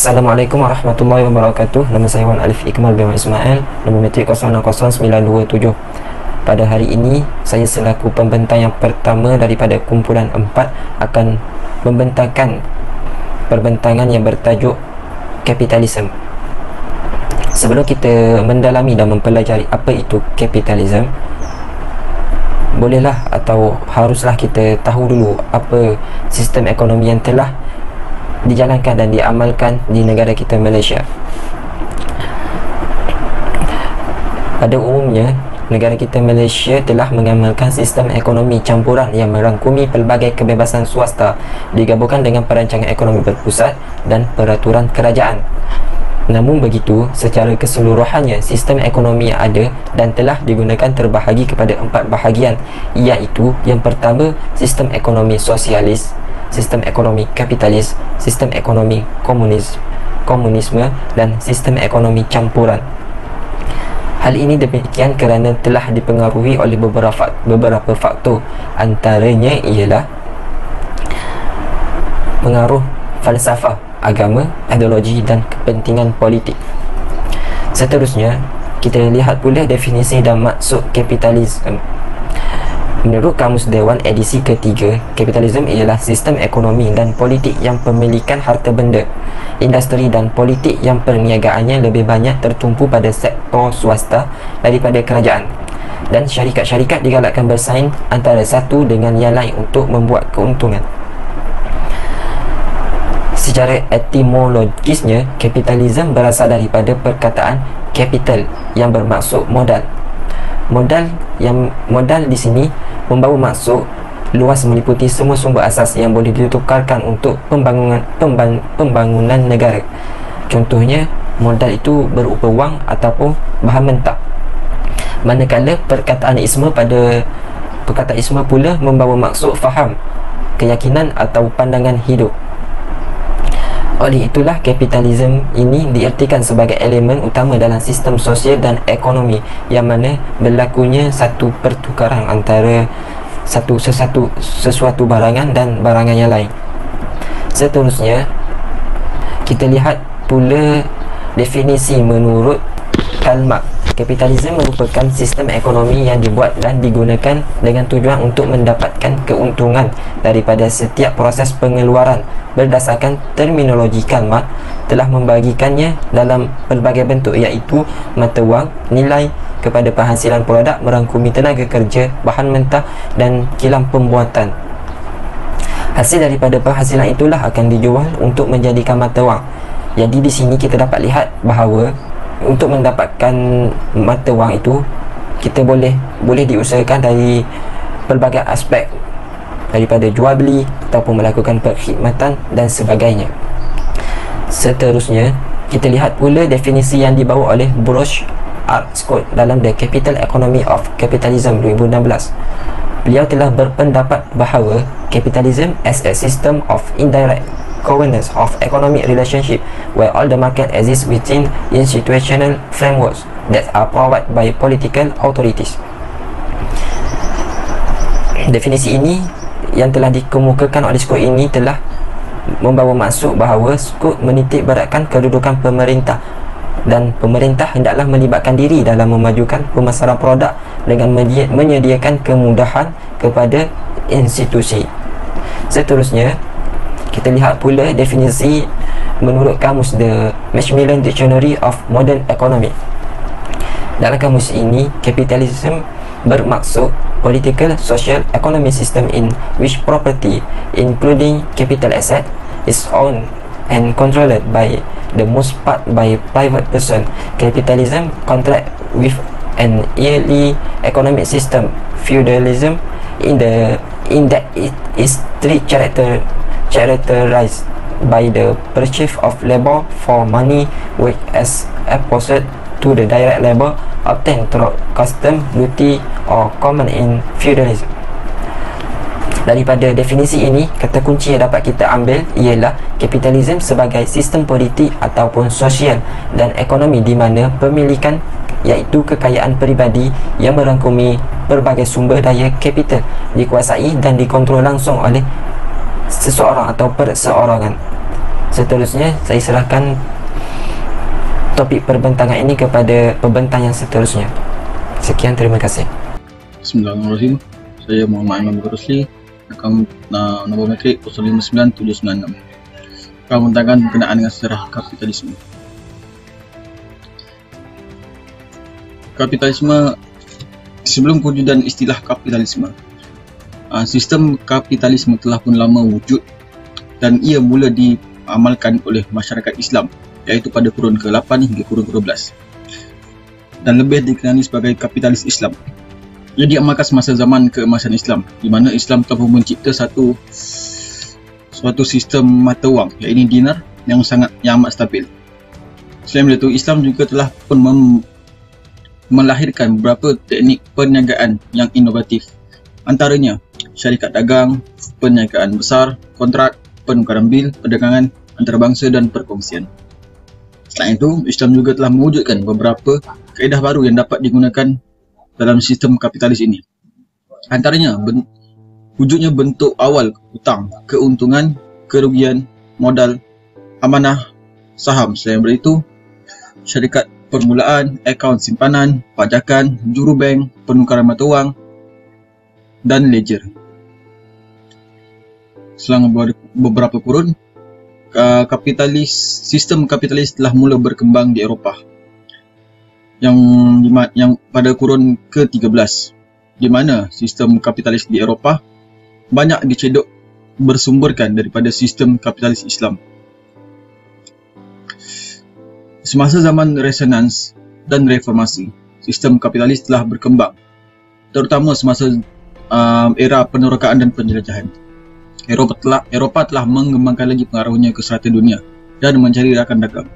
Assalamualaikum warahmatullahi wabarakatuh. Nama saya Wan Alif Ikmal bin Ismail, nombor metrik 060927. Pada hari ini, saya selaku pembentang yang pertama daripada kumpulan 4 akan membentangkan perbentangan yang bertajuk kapitalisme. Sebelum kita mendalami dan mempelajari apa itu kapitalisme, bolehlah atau haruslah kita tahu dulu apa sistem ekonomi yang telah dijalankan dan diamalkan di negara kita Malaysia. Pada umumnya, negara kita Malaysia telah mengamalkan sistem ekonomi campuran yang merangkumi pelbagai kebebasan swasta digabungkan dengan perancangan ekonomi berpusat dan peraturan kerajaan. Namun begitu, secara keseluruhannya sistem ekonomi yang ada dan telah digunakan terbahagi kepada 4 bahagian, iaitu yang pertama, sistem ekonomi sosialis, sistem ekonomi kapitalis, sistem ekonomi komunisme dan sistem ekonomi campuran. Hal ini demikian kerana telah dipengaruhi oleh beberapa faktor, antaranya ialah pengaruh falsafah, agama, ideologi dan kepentingan politik. Seterusnya, kita lihat pula definisi dan maksud kapitalisme. Menurut Kamus Dewan edisi ketiga, kapitalisme ialah sistem ekonomi dan politik yang pemilikan harta benda, industri dan politik yang perniagaannya lebih banyak tertumpu pada sektor swasta daripada kerajaan, dan syarikat-syarikat digalakkan bersaing antara satu dengan yang lain untuk membuat keuntungan. Secara etimologisnya, kapitalisme berasal daripada perkataan capital yang bermaksud modal. Modal di sini membawa maksud luas meliputi semua sumber asas yang boleh ditukarkan untuk pembangunan negara. Contohnya, modal itu berupa wang ataupun bahan mentah. Manakala perkataan isme pula membawa maksud faham, keyakinan atau pandangan hidup. Oleh itulah, kapitalisme ini diartikan sebagai elemen utama dalam sistem sosial dan ekonomi yang mana berlakunya satu pertukaran antara sesuatu barangan dan barangan yang lain. Seterusnya, kita lihat pula definisi menurut Karl Marx. Kapitalisme merupakan sistem ekonomi yang dibuat dan digunakan dengan tujuan untuk mendapatkan keuntungan daripada setiap proses pengeluaran. Berdasarkan terminologi Karl Marx, telah membagikannya dalam pelbagai bentuk, iaitu mata wang, nilai kepada penghasilan produk merangkumi tenaga kerja, bahan mentah dan kilang pembuatan. Hasil daripada penghasilan itulah akan dijual untuk menjadikan mata wang. Jadi di sini kita dapat lihat bahawa untuk mendapatkan mata wang itu, kita boleh diusahakan dari pelbagai aspek, daripada jual beli ataupun melakukan perkhidmatan dan sebagainya. Seterusnya, kita lihat pula definisi yang dibawa oleh Bruce R. Scott dalam The Capital Economy of Capitalism 2016. Beliau telah berpendapat bahawa capitalism as a system of indirect governance of economic relationship where all the market exists within institutional frameworks that are provided by political authorities. Definisi ini yang telah dikemukakan oleh Scott ini telah membawa maksud bahawa Scott menitik beratkan kedudukan pemerintah, dan pemerintah hendaklah melibatkan diri dalam memajukan pemasaran produk dengan menyediakan kemudahan kepada institusi. Seterusnya, kita lihat pula definisi menurut kamus The Macmillan Dictionary of Modern Economy. Dalam kamus ini, kapitalisme bermaksud political, social, economic system in which property, including capital asset, is owned and controlled by the most part by private person. Capitalism contract with an early economic system, feudalism, in that it is three characterized by the purchase of labor for money, which as opposed to the direct labor obtained through custom, duty or common in feudalism. Daripada definisi ini, kata kunci yang dapat kita ambil ialah kapitalisme sebagai sistem politik ataupun sosial dan ekonomi di mana pemilikan, iaitu kekayaan peribadi yang merangkumi berbagai sumber daya kapital, dikuasai dan dikontrol langsung oleh seseorang atau perseorangan. seterusnya saya serahkan topik perbincangan ini kepada pembentang yang seterusnya. Sekian, terima kasih. Bismillahirrahmanirrahim. Saya Muhammad Imam Rusli, akaun nombor metrik 059796. Akan membentangkan berkenaan dengan sejarah kapitalisme. Kapitalisme. Sebelum kewujudan istilah kapitalisme, sistem kapitalisme telah pun lama wujud dan ia mula diamalkan oleh masyarakat Islam, iaitu pada kurun ke-8 hingga kurun ke-12, dan lebih dikenali sebagai kapitalis Islam. Ia diamalkan semasa zaman keemasan Islam, di mana Islam telah mencipta suatu sistem mata wang, iaitu dinar, yang amat stabil. Selain itu, Islam juga telah pun melahirkan beberapa teknik perniagaan yang inovatif, antaranya syarikat dagang, perniagaan besar, kontrak, penukaran bil, perdagangan antarabangsa dan perkongsian. Selain itu, Islam juga telah mewujudkan beberapa kaedah baru yang dapat digunakan dalam sistem kapitalis ini. Antaranya, wujudnya bentuk awal hutang, keuntungan, kerugian, modal, amanah, saham. Selain daripada itu, syarikat permulaan, akaun simpanan, pajakan, juru bank, penukaran mata wang dan ledger. Selama beberapa kurun, sistem kapitalis telah mula berkembang di Eropah yang pada kurun ke-13, di mana sistem kapitalis di Eropah banyak dicedok bersumberkan daripada sistem kapitalis Islam. Semasa zaman Renaissance dan Reformasi, sistem kapitalis telah berkembang, terutama semasa era penerokaan dan penjelajahan. Eropah telah mengembangkan lagi pengaruhnya ke serata dunia dan mencari rakan dagang.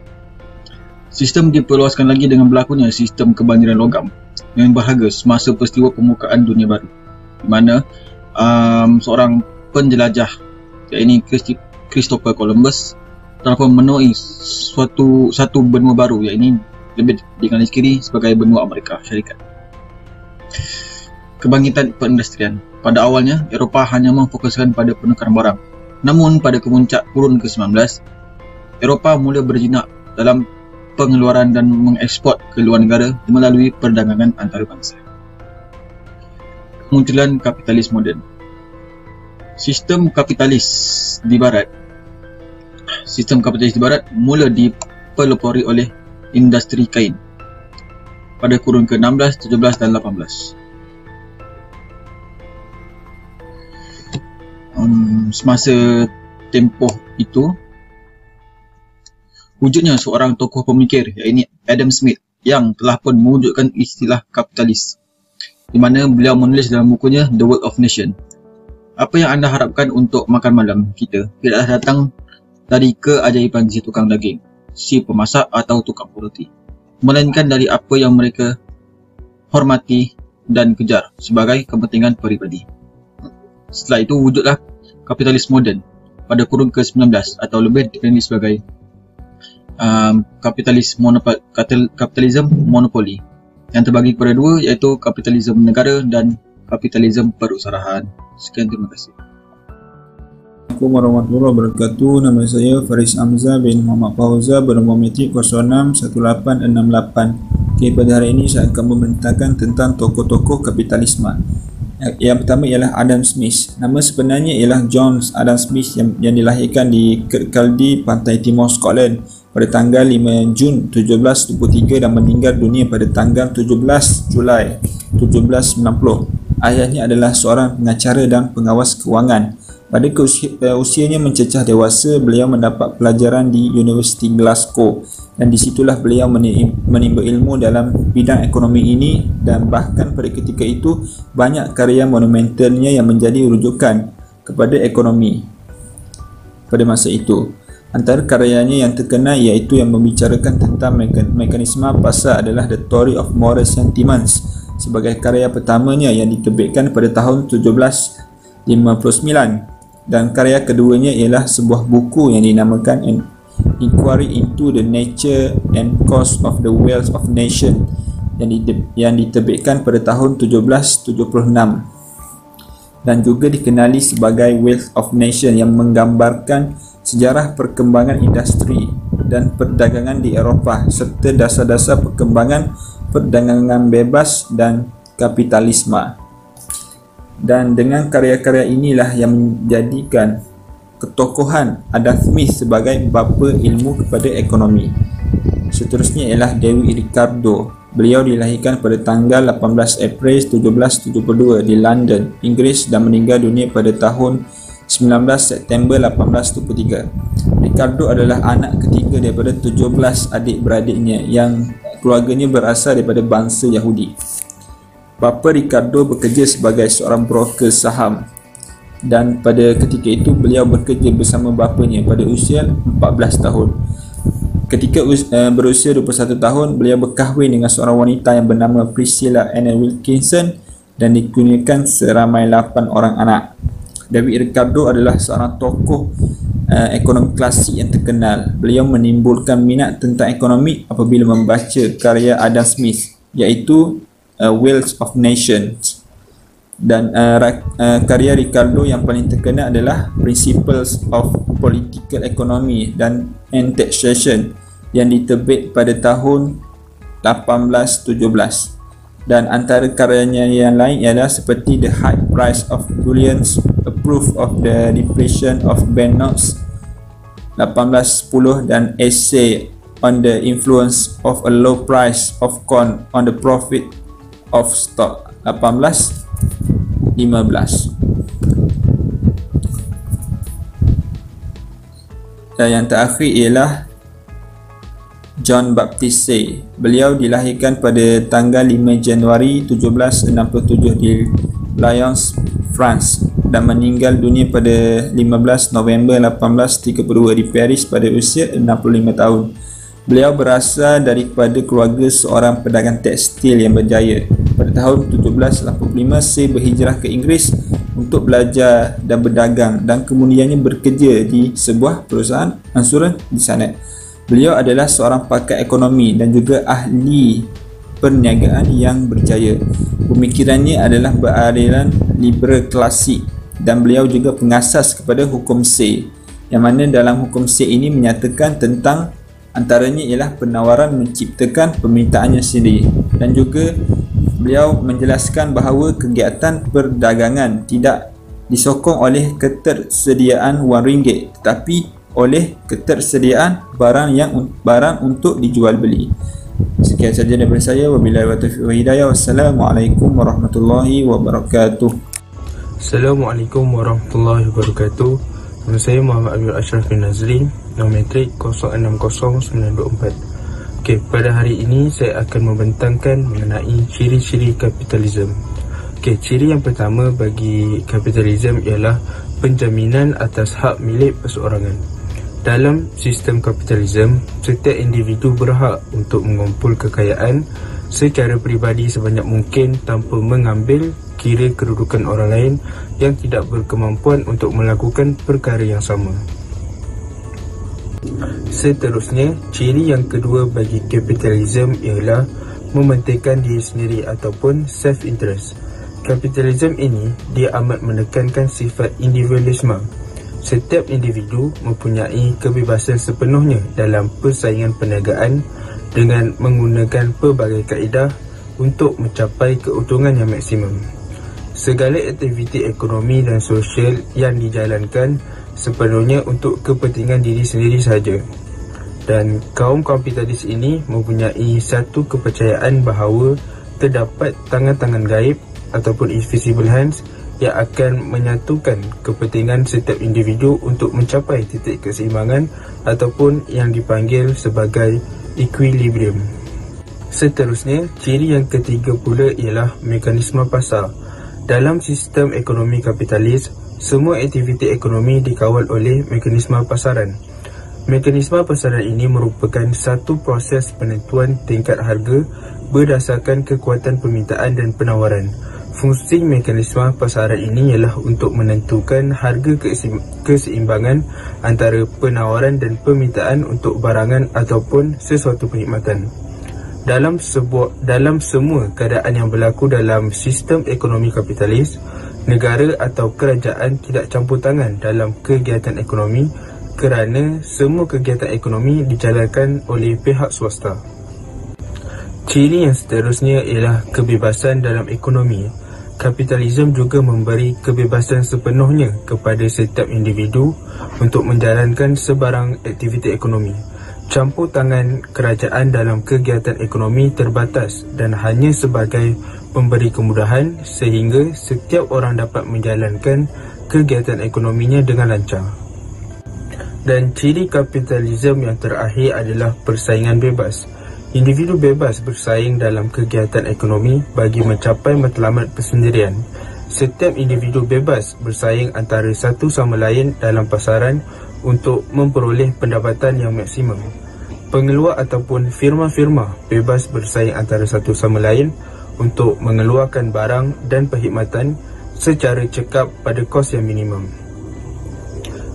Sistem diperluaskan lagi dengan berlakunya sistem kebanjiran logam yang berharga semasa peristiwa pembukaan dunia baru, di mana seorang penjelajah, iaitu Christopher Columbus, telah memenuhi satu benua baru, iaitu lebih dikenali sekali sebagai benua Amerika Syarikat. Kebangkitan perindustrian. Pada awalnya, Eropah hanya memfokuskan pada penukaran barang. Namun, pada kemuncak kurun ke-19, Eropah mula berjinak dalam pengeluaran dan mengeksport ke luar negara melalui perdagangan antarabangsa. Kemunculan kapitalis moden. Sistem kapitalis di Barat mula dipelopori oleh industri kain pada kurun ke-16, 17 dan 18. Semasa tempoh itu, wujudnya seorang tokoh pemikir, iaitu Adam Smith, yang telah pun mewujudkan istilah kapitalis, di mana beliau menulis dalam bukunya The Wealth of Nation. Apa yang anda harapkan untuk makan malam kita tidaklah datang dari keajaiban si tukang daging, si pemasak atau tukang roti, melainkan dari apa yang mereka hormati dan kejar sebagai kepentingan peribadi. Setelah itu wujudlah kapitalis moden pada kurun ke-19, atau lebih dikenali sebagai kapitalisme monopoli, yang terbagi kepada dua, iaitu kapitalisme negara dan kapitalisme perusahaan. Sekian, terima kasih. Assalamualaikum warahmatullahi wabarakatuh. Nama saya Faris Amza bin Muhammad Fauza, bernombor metrik 061868. Okay, pada hari ini saya akan membentangkan tentang tokoh-tokoh kapitalisme. Yang pertama ialah Adam Smith. Nama sebenarnya ialah John Adam Smith yang dilahirkan di Kirkcaldy, pantai timur Scotland pada tanggal 5 Jun 1723 dan meninggal dunia pada tanggal 17 Julai 1790. Ayahnya adalah seorang pengacara dan pengawas kewangan. Pada usianya mencecah dewasa, beliau mendapat pelajaran di Universiti Glasgow, dan disitulah beliau menimba ilmu dalam bidang ekonomi ini, dan bahkan pada ketika itu banyak karya monumentalnya yang menjadi rujukan kepada ekonomi pada masa itu. Antara karyanya yang terkenal iaitu yang membicarakan tentang mekanisme pasar adalah The Theory of Moral Sentiments, sebagai karya pertamanya yang diterbitkan pada tahun 1759. Dan karya keduanya ialah sebuah buku yang dinamakan An Inquiry into the Nature and Cause of the Wealth of Nation yang diterbitkan pada tahun 1776, dan juga dikenali sebagai Wealth of Nation, yang menggambarkan sejarah perkembangan industri dan perdagangan di Eropah serta dasar-dasar perkembangan perdagangan bebas dan kapitalisme. Dan dengan karya-karya inilah yang menjadikan ketokohan Adam Smith sebagai bapa ilmu kepada ekonomi. Seterusnya ialah David Ricardo. Beliau dilahirkan pada tanggal 18 April 1772 di London, Inggeris dan meninggal dunia pada tahun 19 September 1823. Ricardo adalah anak ketiga daripada 17 adik-beradiknya yang keluarganya berasal daripada bangsa Yahudi. Bapa Ricardo bekerja sebagai seorang broker saham dan pada ketika itu beliau bekerja bersama bapanya pada usia 14 tahun. Ketika berusia 21 tahun, beliau berkahwin dengan seorang wanita yang bernama Priscilla Anna Wilkinson dan dikurniakan seramai 8 orang anak. David Ricardo adalah seorang tokoh ekonomi klasik yang terkenal. Beliau menimbulkan minat tentang ekonomi apabila membaca karya Adam Smith, iaitu Wealth of Nations. Dan karya Ricardo yang paling terkenal adalah Principles of Political Economy dan Taxation yang diterbit pada tahun 1817. Dan antara karyanya yang lain ialah seperti The High Price of Bullions, A Proof of the Depreciation of Banknotes 1810 dan Essay on the Influence of a Low Price of Corn on the Profit of Stock 1815. Dan yang terakhir ialah John Baptist Say. Beliau dilahirkan pada tanggal 5 Januari 1767 di Lyons, France dan meninggal dunia pada 15 November 1832 di Paris pada usia 65 tahun. Beliau berasal daripada keluarga seorang pedagang tekstil yang berjaya. Pada tahun 1785, Say berhijrah ke Inggeris untuk belajar dan berdagang dan kemudiannya bekerja di sebuah perusahaan ansuran di sana. Beliau adalah seorang pakar ekonomi dan juga ahli perniagaan yang berjaya. Pemikirannya adalah beraliran liberal klasik dan beliau juga pengasas kepada hukum Say, yang mana dalam hukum Say ini menyatakan tentang antaranya ialah penawaran menciptakan permintaannya sendiri, dan juga beliau menjelaskan bahawa kegiatan perdagangan tidak disokong oleh ketersediaan wang ringgit tetapi oleh ketersediaan barang untuk dijual beli. Sekian sahaja daripada saya. Wabillahi taufiq wal hidayah. Wassalamualaikum warahmatullahi wabarakatuh. Assalamualaikum warahmatullahi wabarakatuh. Nama saya Muhammad Amirul Ashraf bin Nazri, nombor metrik 060924. Okey, pada hari ini saya akan membentangkan mengenai ciri-ciri kapitalisme. Okey, ciri yang pertama bagi kapitalisme ialah penjaminan atas hak milik perseorangan. Dalam sistem kapitalisme, setiap individu berhak untuk mengumpul kekayaan secara peribadi sebanyak mungkin tanpa mengambil kira kedudukan orang lain yang tidak berkemampuan untuk melakukan perkara yang sama. Seterusnya, ciri yang kedua bagi kapitalisme ialah mementingkan diri sendiri ataupun self-interest. Kapitalisme ini dia amat menekankan sifat individualisme. Setiap individu mempunyai kebebasan sepenuhnya dalam persaingan perniagaan dengan menggunakan pelbagai kaedah untuk mencapai keuntungan yang maksimum. Segala aktiviti ekonomi dan sosial yang dijalankan sepenuhnya untuk kepentingan diri sendiri sahaja. Dan kaum kapitalis ini mempunyai satu kepercayaan bahawa terdapat tangan-tangan gaib ataupun invisible hands yang akan menyatukan kepentingan setiap individu untuk mencapai titik keseimbangan ataupun yang dipanggil sebagai equilibrium. Seterusnya, ciri yang ketiga pula ialah mekanisme pasar. Dalam sistem ekonomi kapitalis, semua aktiviti ekonomi dikawal oleh mekanisme pasaran. Mekanisme pasaran ini merupakan satu proses penentuan tingkat harga berdasarkan kekuatan permintaan dan penawaran. Fungsi mekanisme pasaran ini ialah untuk menentukan harga keseimbangan antara penawaran dan permintaan untuk barangan ataupun sesuatu perkhidmatan. Dalam semua keadaan yang berlaku dalam sistem ekonomi kapitalis, negara atau kerajaan tidak campur tangan dalam kegiatan ekonomi kerana semua kegiatan ekonomi dijalankan oleh pihak swasta. Ciri yang seterusnya ialah kebebasan dalam ekonomi. Kapitalisme juga memberi kebebasan sepenuhnya kepada setiap individu untuk menjalankan sebarang aktiviti ekonomi. Campur tangan kerajaan dalam kegiatan ekonomi terbatas dan hanya sebagai pemberi kemudahan sehingga setiap orang dapat menjalankan kegiatan ekonominya dengan lancar. Dan ciri kapitalisme yang terakhir adalah persaingan bebas. Individu bebas bersaing dalam kegiatan ekonomi bagi mencapai matlamat persendirian. Setiap individu bebas bersaing antara satu sama lain dalam pasaran untuk memperoleh pendapatan yang maksimum. Pengeluar ataupun firma-firma bebas bersaing antara satu sama lain untuk mengeluarkan barang dan perkhidmatan secara cekap pada kos yang minimum.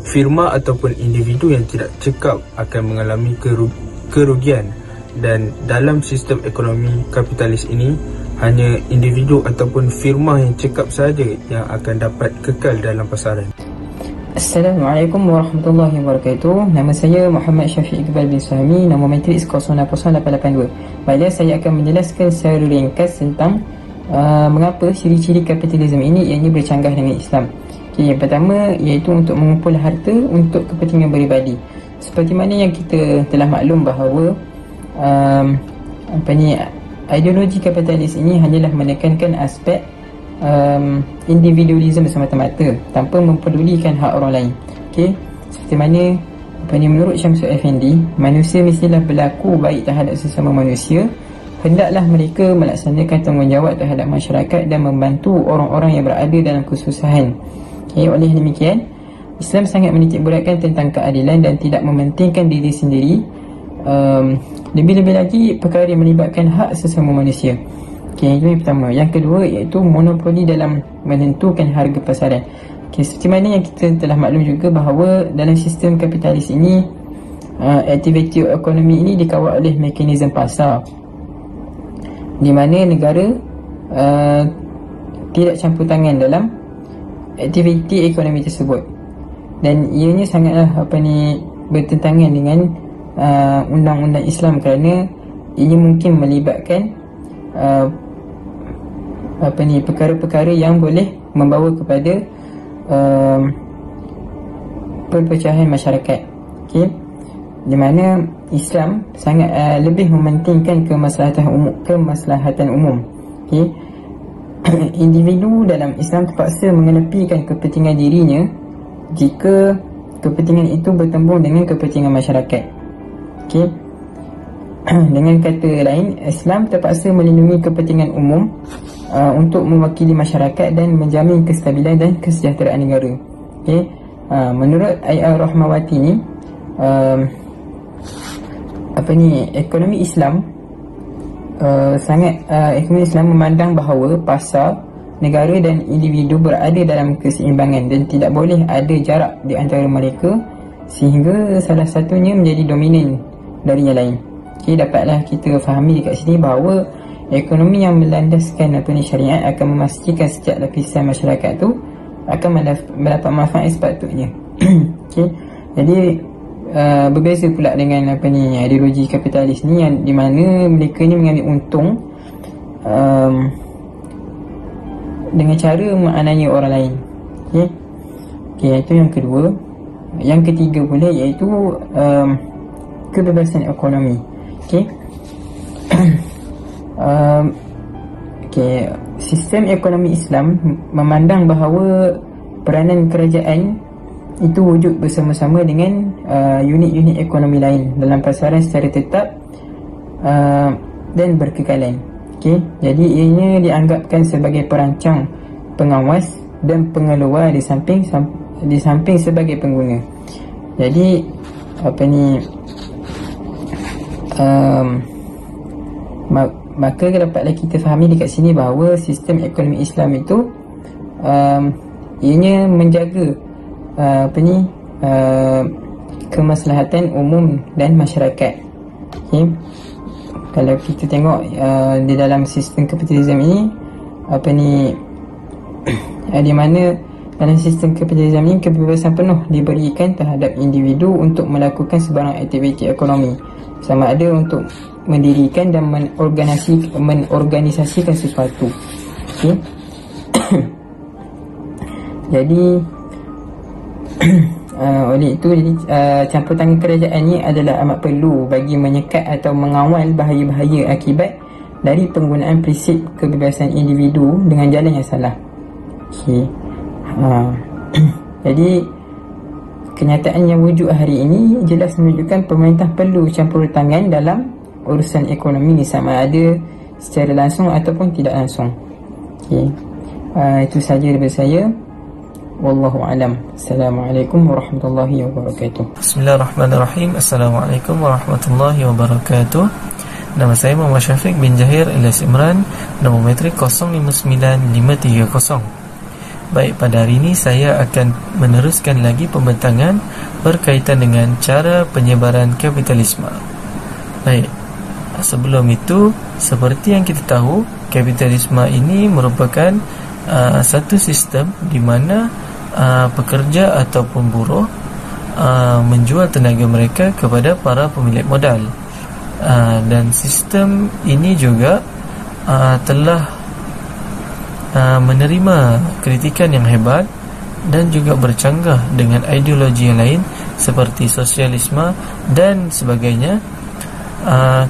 Firma ataupun individu yang tidak cekap akan mengalami kerugian, dan dalam sistem ekonomi kapitalis ini hanya individu ataupun firma yang cekap sahaja yang akan dapat kekal dalam pasaran. Assalamualaikum warahmatullahi wabarakatuh. Nama saya Muhammad Syafiq Iqbal bin Suhaimi, nombor matriks 060882. Baiklah, saya akan menjelaskan secara ringkas tentang mengapa ciri-ciri kapitalisme ini ianya bercanggah dengan Islam. Okay, yang pertama iaitu untuk mengumpul harta untuk kepentingan peribadi. Seperti mana yang kita telah maklum bahawa ideologi kapitalis ini hanyalah menekankan aspek individualisme semata-mata tanpa mempedulikan hak orang lain. Okey, seperti mana menurut Syamsul Effendi, manusia mestilah berlaku baik terhadap sesama manusia, hendaklah mereka melaksanakan tanggungjawab terhadap masyarakat dan membantu orang-orang yang berada dalam kesusahan. Okey, oleh demikian Islam sangat menitikberatkan tentang keadilan dan tidak mementingkan diri sendiri, lebih-lebih lagi perkara yang melibatkan hak sesama manusia. Okey, itu yang pertama. Yang kedua iaitu monopoli dalam menentukan harga pasaran. Okey, seperti mana yang kita telah maklum juga bahawa dalam sistem kapitalis ini aktiviti ekonomi ini dikawal oleh mekanisme pasar, di mana negara tidak campur tangan dalam aktiviti ekonomi tersebut, dan ianya sangatlah bertentangan dengan undang-undang Islam kerana ia mungkin melibatkan perkara-perkara yang boleh membawa kepada perpecahan masyarakat. Okey, di mana Islam sangat lebih mementingkan kemaslahatan umum. Okey, individu dalam Islam terpaksa mengenepikan kepentingan dirinya jika kepentingan itu bertembung dengan kepentingan masyarakat. Okey, dengan kata lain, Islam terpaksa melindungi kepentingan umum untuk mewakili masyarakat dan menjamin kestabilan dan kesejahteraan negara. Okey, menurut Ayat Rahmawati ni, ekonomi Islam ekonomi Islam memandang bahawa pasar, negara dan individu berada dalam keseimbangan dan tidak boleh ada jarak di antara mereka sehingga salah satunya menjadi dominan dari yang lain. Okay, dapatlah kita fahami dekat sini bahawa ekonomi yang melandaskan syariat akan memastikan setiap lapisan masyarakat tu akan mendapat manfaat sepatutnya. Okay, jadi berbeza pula dengan ideologi kapitalis ni, yang di mana mereka ni mengambil untung dengan cara menganiaya orang lain. Okay, itu yang kedua. Yang ketiga pula iaitu kebebasan ekonomi. Okey. Sistem ekonomi Islam memandang bahawa peranan kerajaan itu wujud bersama-sama dengan unit-unit ekonomi lain dalam pasaran secara tetap dan berkekalan. Okey, jadi ianya dianggapkan sebagai perancang, pengawas dan pengeluar di samping sebagai pengguna. Jadi maka dapatlah kita fahami dekat sini bahawa sistem ekonomi Islam itu ianya menjaga kemaslahatan umum dan masyarakat. Okay. Kalau kita tengok di dalam sistem kapitalisme ini di mana Dalam sistem kapitalisme ini, kebebasan penuh diberikan terhadap individu untuk melakukan sebarang aktiviti ekonomi, sama ada untuk mendirikan dan mengorganisasikan sesuatu. Okey. Jadi oleh itu, campur tangan kerajaan ini adalah amat perlu bagi menyekat atau mengawal bahaya-bahaya akibat dari penggunaan prinsip kebebasan individu dengan jalan yang salah. Okey. Jadi kenyataan yang wujud hari ini jelas menunjukkan pemerintah perlu campur tangan dalam urusan ekonomi ni, sama ada secara langsung ataupun tidak langsung. Okey. Itu sahaja daripada saya. Wallahu alam. Assalamualaikum warahmatullahi wabarakatuh. Bismillahirrahmanirrahim. Assalamualaikum warahmatullahi wabarakatuh. Nama saya Muhammad Syafiq bin Jahir Ilyas Imran, nombor metrik 059530. Baik, pada hari ini saya akan meneruskan lagi pembentangan berkaitan dengan cara penyebaran kapitalisme. Baik, sebelum itu, seperti yang kita tahu, kapitalisme ini merupakan satu sistem di mana pekerja ataupun buruh menjual tenaga mereka kepada para pemilik modal, dan sistem ini juga telah menerima kritikan yang hebat dan juga bercanggah dengan ideologi yang lain seperti sosialisme dan sebagainya,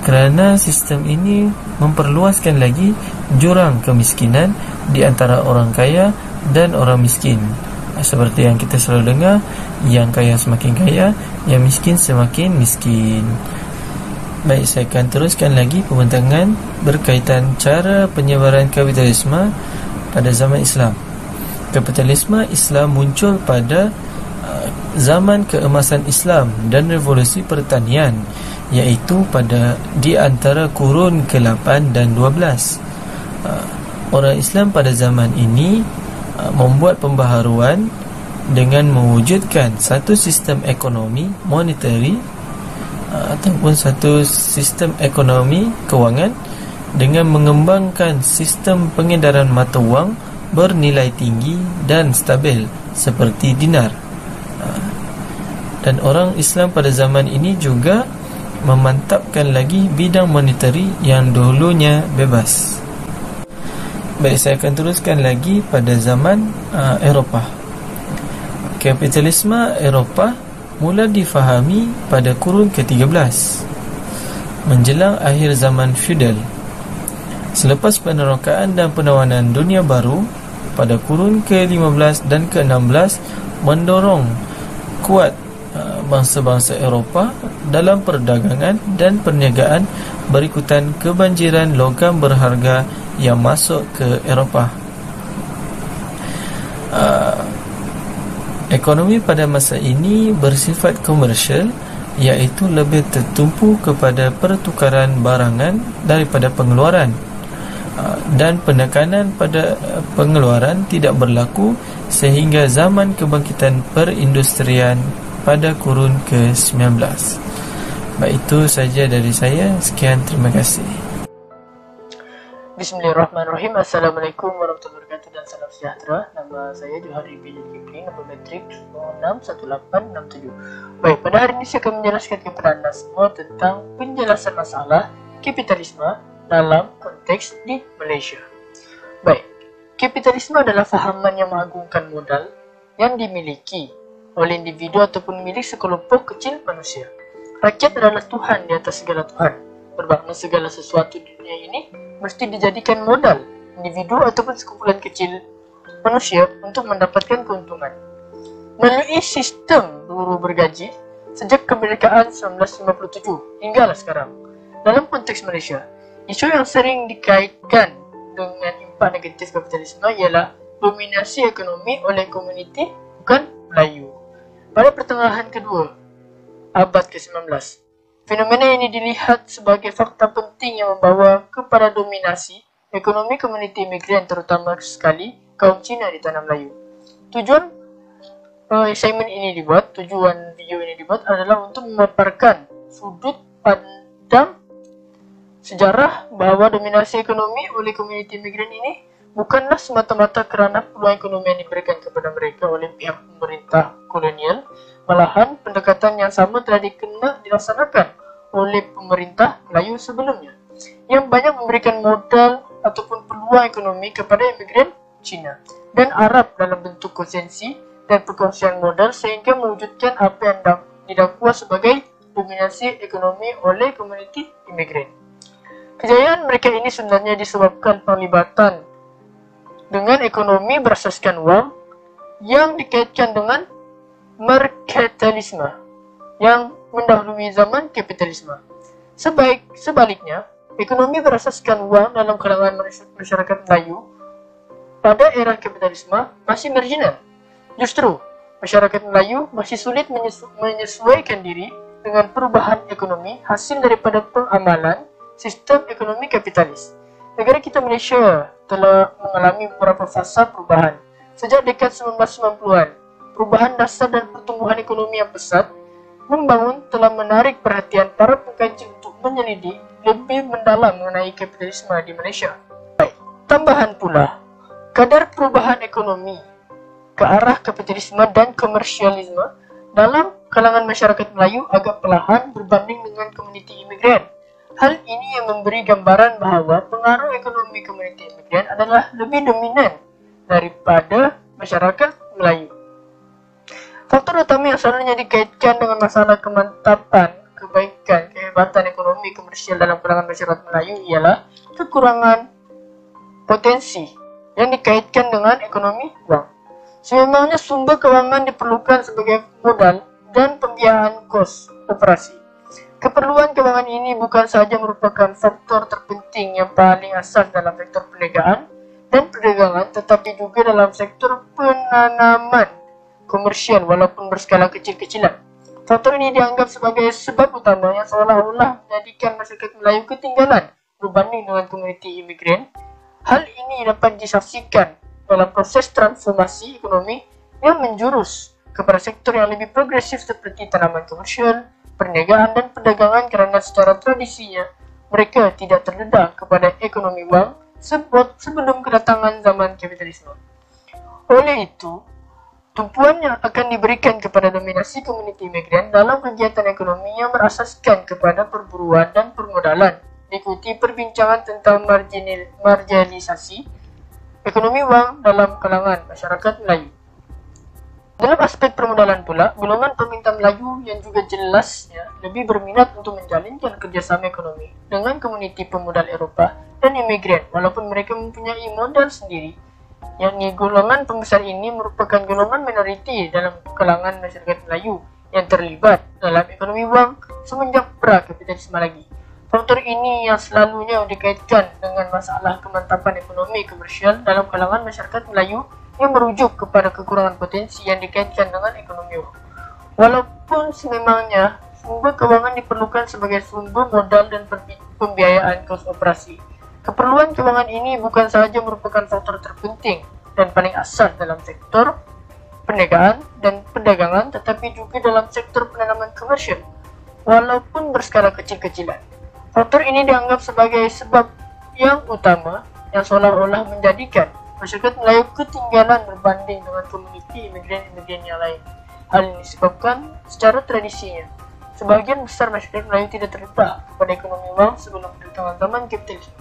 kerana sistem ini memperluaskan lagi jurang kemiskinan di antara orang kaya dan orang miskin. Seperti yang kita selalu dengar, yang kaya semakin kaya, yang miskin semakin miskin. Baik, saya akan teruskan lagi pembentangan berkaitan cara penyebaran kapitalisme pada zaman Islam. Kapitalisme Islam muncul pada zaman keemasan Islam dan revolusi pertanian, iaitu pada di antara kurun ke-8 dan 12. Orang Islam pada zaman ini membuat pembaharuan dengan mewujudkan satu sistem ekonomi monetary ataupun satu sistem ekonomi kewangan dengan mengembangkan sistem pengedaran mata wang bernilai tinggi dan stabil seperti dinar. Dan orang Islam pada zaman ini juga memantapkan lagi bidang monetary yang dahulunya bebas. Baik, saya akan teruskan lagi pada zaman Eropah. Kapitalisme Eropah mula difahami pada kurun ke-13 menjelang akhir zaman feudal. Selepas penerokaan dan penawanan dunia baru pada kurun ke-15 dan ke-16 mendorong kuat bangsa-bangsa Eropah dalam perdagangan dan perniagaan berikutan kebanjiran logam berharga yang masuk ke Eropah. Ekonomi pada masa ini bersifat komersial, iaitu lebih tertumpu kepada pertukaran barangan daripada pengeluaran, dan penekanan pada pengeluaran tidak berlaku sehingga zaman kebangkitan perindustrian pada kurun ke-19. Baik, itu saja dari saya. Sekian, terima kasih. Bismillahirrahmanirrahim. Assalamualaikum warahmatullahi wabarakatuh dan salam sejahtera. Nama saya Johari bin Kipling, nombor metrik 061867. Baik, pada hari ini saya akan menjelaskan kepada anda semua tentang penjelasan masalah kapitalisme dalam konteks di Malaysia. Baik, kapitalisme adalah fahaman yang mengagungkan modal yang dimiliki oleh individu ataupun milik sekelompok kecil manusia. Rakyat adalah Tuhan di atas segala Tuhan. Bermakna segala sesuatu di dunia ini mesti dijadikan modal individu ataupun sekumpulan kecil manusia untuk mendapatkan keuntungan. Melalui sistem buruh bergaji sejak kemerdekaan 1957 hinggalah sekarang. Dalam konteks Malaysia, isu yang sering dikaitkan dengan impak negatif kapitalisme ialah dominasi ekonomi oleh komuniti bukan Melayu. Pada pertengahan kedua abad ke-19, fenomena ini dilihat sebagai fakta penting yang membawa kepada dominasi ekonomi komuniti imigran, terutama sekali kaum Cina di Tanah Melayu. Tujuan video ini dibuat adalah untuk memaparkan sudut pandang sejarah bahawa dominasi ekonomi oleh komuniti imigran ini bukanlah semata-mata kerana peluang ekonomi yang diberikan kepada mereka oleh pihak pemerintah kolonial, malahan pendekatan yang sama telah dilaksanakan oleh pemerintah Melayu sebelumnya, yang banyak memberikan modal ataupun peluang ekonomi kepada imigran Cina dan Arab dalam bentuk konsensi dan perkongsian modal sehingga mewujudkan apa yang didakwa sebagai dominasi ekonomi oleh komuniti imigran. Kejayaan mereka ini sebenarnya disebabkan penglibatan dengan ekonomi berasaskan wang yang dikaitkan dengan merkantalisme yang mendahului zaman kapitalisme. Sebaliknya, ekonomi berasaskan wang dalam kalangan masyarakat Melayu pada era kapitalisme masih marginal. Justru, masyarakat Melayu masih sulit menyesuaikan diri dengan perubahan ekonomi hasil daripada pengamalan sistem ekonomi kapitalis. Negara kita Malaysia telah mengalami beberapa fasa perubahan. Sejak dekad 1990-an, perubahan dasar dan pertumbuhan ekonomi yang pesat membangun telah menarik perhatian para pengkaji untuk menyelidik lebih mendalam mengenai kapitalisme di Malaysia. Tambahan pula, kadar perubahan ekonomi ke arah kapitalisme dan komersialisme dalam kalangan masyarakat Melayu agak perlahan berbanding dengan komuniti imigran. Hal ini yang memberi gambaran bahawa pengaruh ekonomi komuniti imigran adalah lebih dominan daripada masyarakat Melayu. Faktor utama yang selalunya dikaitkan dengan masalah kemantapan, kebaikan, kehebatan ekonomi komersial dalam kalangan masyarakat Melayu ialah kekurangan potensi yang dikaitkan dengan ekonomi wang. Sememangnya sumber kewangan diperlukan sebagai modal dan pembiayaan kos operasi. Keperluan kewangan ini bukan sahaja merupakan faktor terpenting yang paling asas dalam sektor perniagaan dan perdagangan, tetapi juga dalam sektor penanaman komersial walaupun berskala kecil-kecilan. Faktor ini dianggap sebagai sebab utama yang seolah-olah menjadikan masyarakat Melayu ketinggalan berbanding dengan komuniti imigran. Hal ini dapat disaksikan dalam proses transformasi ekonomi yang menjurus kepada sektor yang lebih progresif seperti tanaman komersial, perniagaan dan perdagangan, kerana secara tradisinya mereka tidak terdedah kepada ekonomi wang sebelum kedatangan zaman kapitalisme. Oleh itu, tumpuan yang akan diberikan kepada dominasi komuniti imigran dalam kegiatan ekonomi yang berasaskan kepada perburuan dan permodalan, diikuti perbincangan tentang marginalisasi ekonomi wang dalam kalangan masyarakat Melayu. Dalam aspek permodalan pula, golongan peminta Melayu yang juga jelasnya lebih berminat untuk menjalinkan kerjasama ekonomi dengan komuniti pemodal Eropah dan imigran walaupun mereka mempunyai modal sendiri. Yang golongan pembesar ini merupakan golongan minoriti dalam kalangan masyarakat Melayu yang terlibat dalam ekonomi wang semenjak pra-kapitalisme lagi. Faktor ini yang selalunya dikaitkan dengan masalah kemantapan ekonomi komersial dalam kalangan masyarakat Melayu yang merujuk kepada kekurangan potensi yang dikaitkan dengan ekonomi wang. Walaupun sememangnya sumber kewangan diperlukan sebagai sumber modal dan pembiayaan kos operasi, keperluan kewangan ini bukan sahaja merupakan faktor terpenting dan paling asas dalam sektor perniagaan dan perdagangan, tetapi juga dalam sektor penanaman komersial walaupun berskala kecil-kecilan. Faktor ini dianggap sebagai sebab yang utama yang seolah-olah menjadikan masyarakat Melayu ketinggalan berbanding dengan komuniti imigran-imigran yang lain. Hal ini disebabkan secara tradisinya sebagian besar masyarakat Melayu tidak terdedah pada ekonomi wang sebelum kedatangan zaman kapitalisme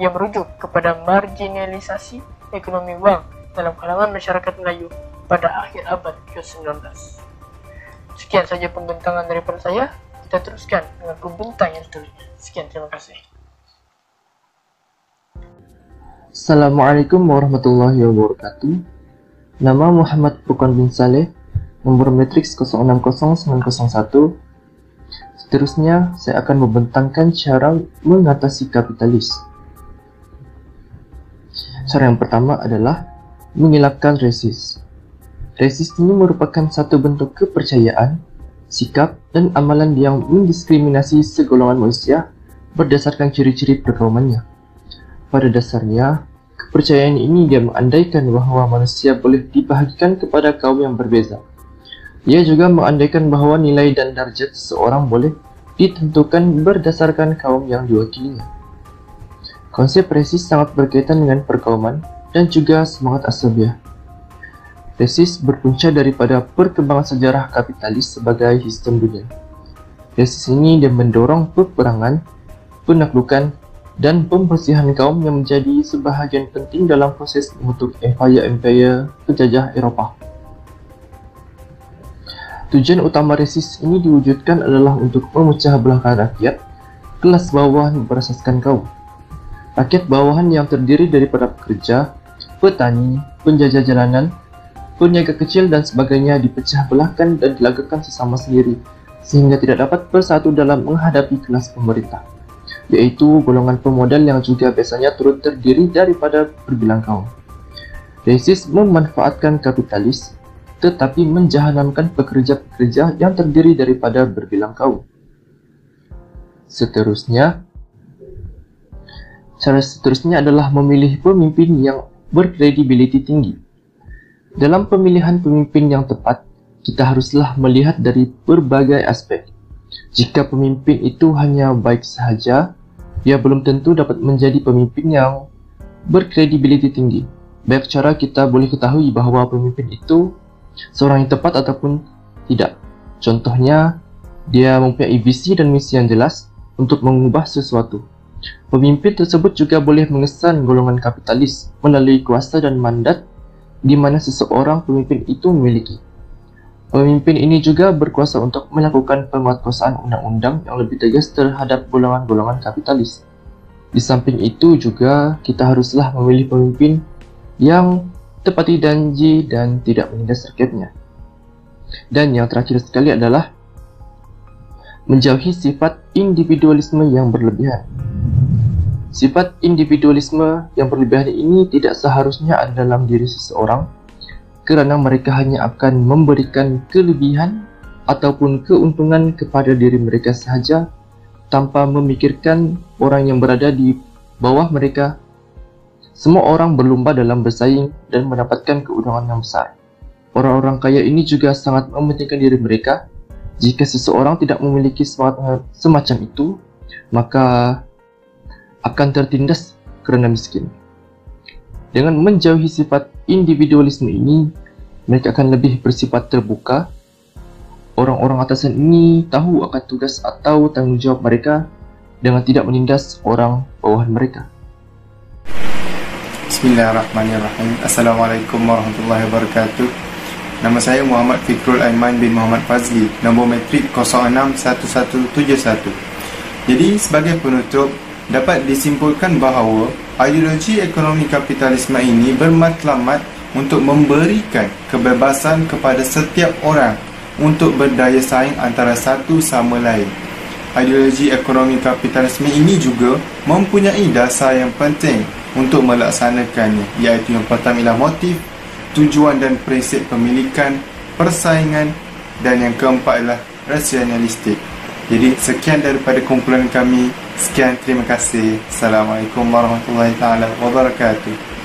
yang merujuk kepada marginalisasi ekonomi wang dalam kalangan masyarakat Melayu pada akhir abad ke-19. Sekian saja pembentangan daripada saya. Kita teruskan dengan pembentang yang seterusnya. Sekian, terima kasih. Assalamualaikum warahmatullahi wabarakatuh. Nama Muhammad Furqan bin Saleh, nomor matriks 060901. Seterusnya, saya akan membentangkan cara mengatasi kapitalis. Cara yang pertama adalah mengelakkan resist. Resist ini merupakan satu bentuk kepercayaan, sikap dan amalan yang mendiskriminasi segolongan manusia berdasarkan ciri-ciri perkaumannya. Pada dasarnya, kepercayaan ini dia mengandaikan bahawa manusia boleh dibahagikan kepada kaum yang berbeza. Ia juga mengandaikan bahawa nilai dan darjat seseorang boleh ditentukan berdasarkan kaum yang diwakilinya. Konsep resist sangat berkaitan dengan perkauman dan juga semangat asabiah. Resis berpunca daripada perkembangan sejarah kapitalis sebagai sistem dunia. Resis ini dia mendorong peperangan, penaklukan, dan pembersihan kaum yang menjadi sebahagian penting dalam proses membentuk empire-empire penjajah Eropah. Tujuan utama resis ini diwujudkan adalah untuk memecah belahkan rakyat, kelas bawahan berasaskan kaum. Rakyat bawahan yang terdiri daripada pekerja, petani, penjajah jalanan, peniaga kecil dan sebagainya dipecah belahkan dan dilagakan sesama sendiri, sehingga tidak dapat bersatu dalam menghadapi kelas pemerintah, yaitu golongan pemodal yang juga biasanya turut terdiri daripada berbilang kaum. Resis memanfaatkan kapitalis, tetapi menjahanamkan pekerja-pekerja yang terdiri daripada berbilang kaum. Cara seterusnya adalah memilih pemimpin yang berkredibiliti tinggi. Dalam pemilihan pemimpin yang tepat, kita haruslah melihat dari berbagai aspek. Jika pemimpin itu hanya baik sahaja, dia belum tentu dapat menjadi pemimpin yang berkredibiliti tinggi. Banyak cara kita boleh ketahui bahawa pemimpin itu seorang yang tepat ataupun tidak. Contohnya, dia mempunyai visi dan misi yang jelas untuk mengubah sesuatu. Pemimpin tersebut juga boleh mengesan golongan kapitalis melalui kuasa dan mandat di mana seseorang pemimpin itu memiliki. Pemimpin ini juga berkuasa untuk melakukan pemerkosaan undang-undang yang lebih tegas terhadap golongan-golongan kapitalis. Di samping itu juga kita haruslah memilih pemimpin yang tepati janji dan tidak menindas rakyatnya. Dan yang terakhir sekali adalah menjauhi sifat individualisme yang berlebihan. Sifat individualisme yang berlebihan ini tidak seharusnya ada dalam diri seseorang, kerana mereka hanya akan memberikan kelebihan ataupun keuntungan kepada diri mereka sahaja tanpa memikirkan orang yang berada di bawah mereka. Semua orang berlomba dalam bersaing dan mendapatkan keuntungan yang besar. Orang-orang kaya ini juga sangat mementingkan diri mereka. Jika seseorang tidak memiliki semangat semacam itu, maka akan tertindas kerana miskin. Dengan menjauhi sifat individualisme ini, mereka akan lebih bersifat terbuka. Orang-orang atasan ini tahu akan tugas atau tanggungjawab mereka dengan tidak menindas orang bawahan mereka. Bismillahirrahmanirrahim. Assalamualaikum warahmatullahi wabarakatuh. Nama saya Muhammad Fikrul Aiman bin Muhammad Fazli, nombor matrik 061171. Jadi sebagai penutup, dapat disimpulkan bahawa ideologi ekonomi kapitalisme ini bermatlamat untuk memberikan kebebasan kepada setiap orang untuk berdaya saing antara satu sama lain. Ideologi ekonomi kapitalisme ini juga mempunyai dasar yang penting untuk melaksanakannya, iaitu yang pertama ialah motif, tujuan dan prinsip pemilikan, persaingan, dan yang keempat adalah rasionalistik. Jadi sekian daripada kumpulan kami. Sekian, terima kasih. Assalamualaikum warahmatullahi wabarakatuh.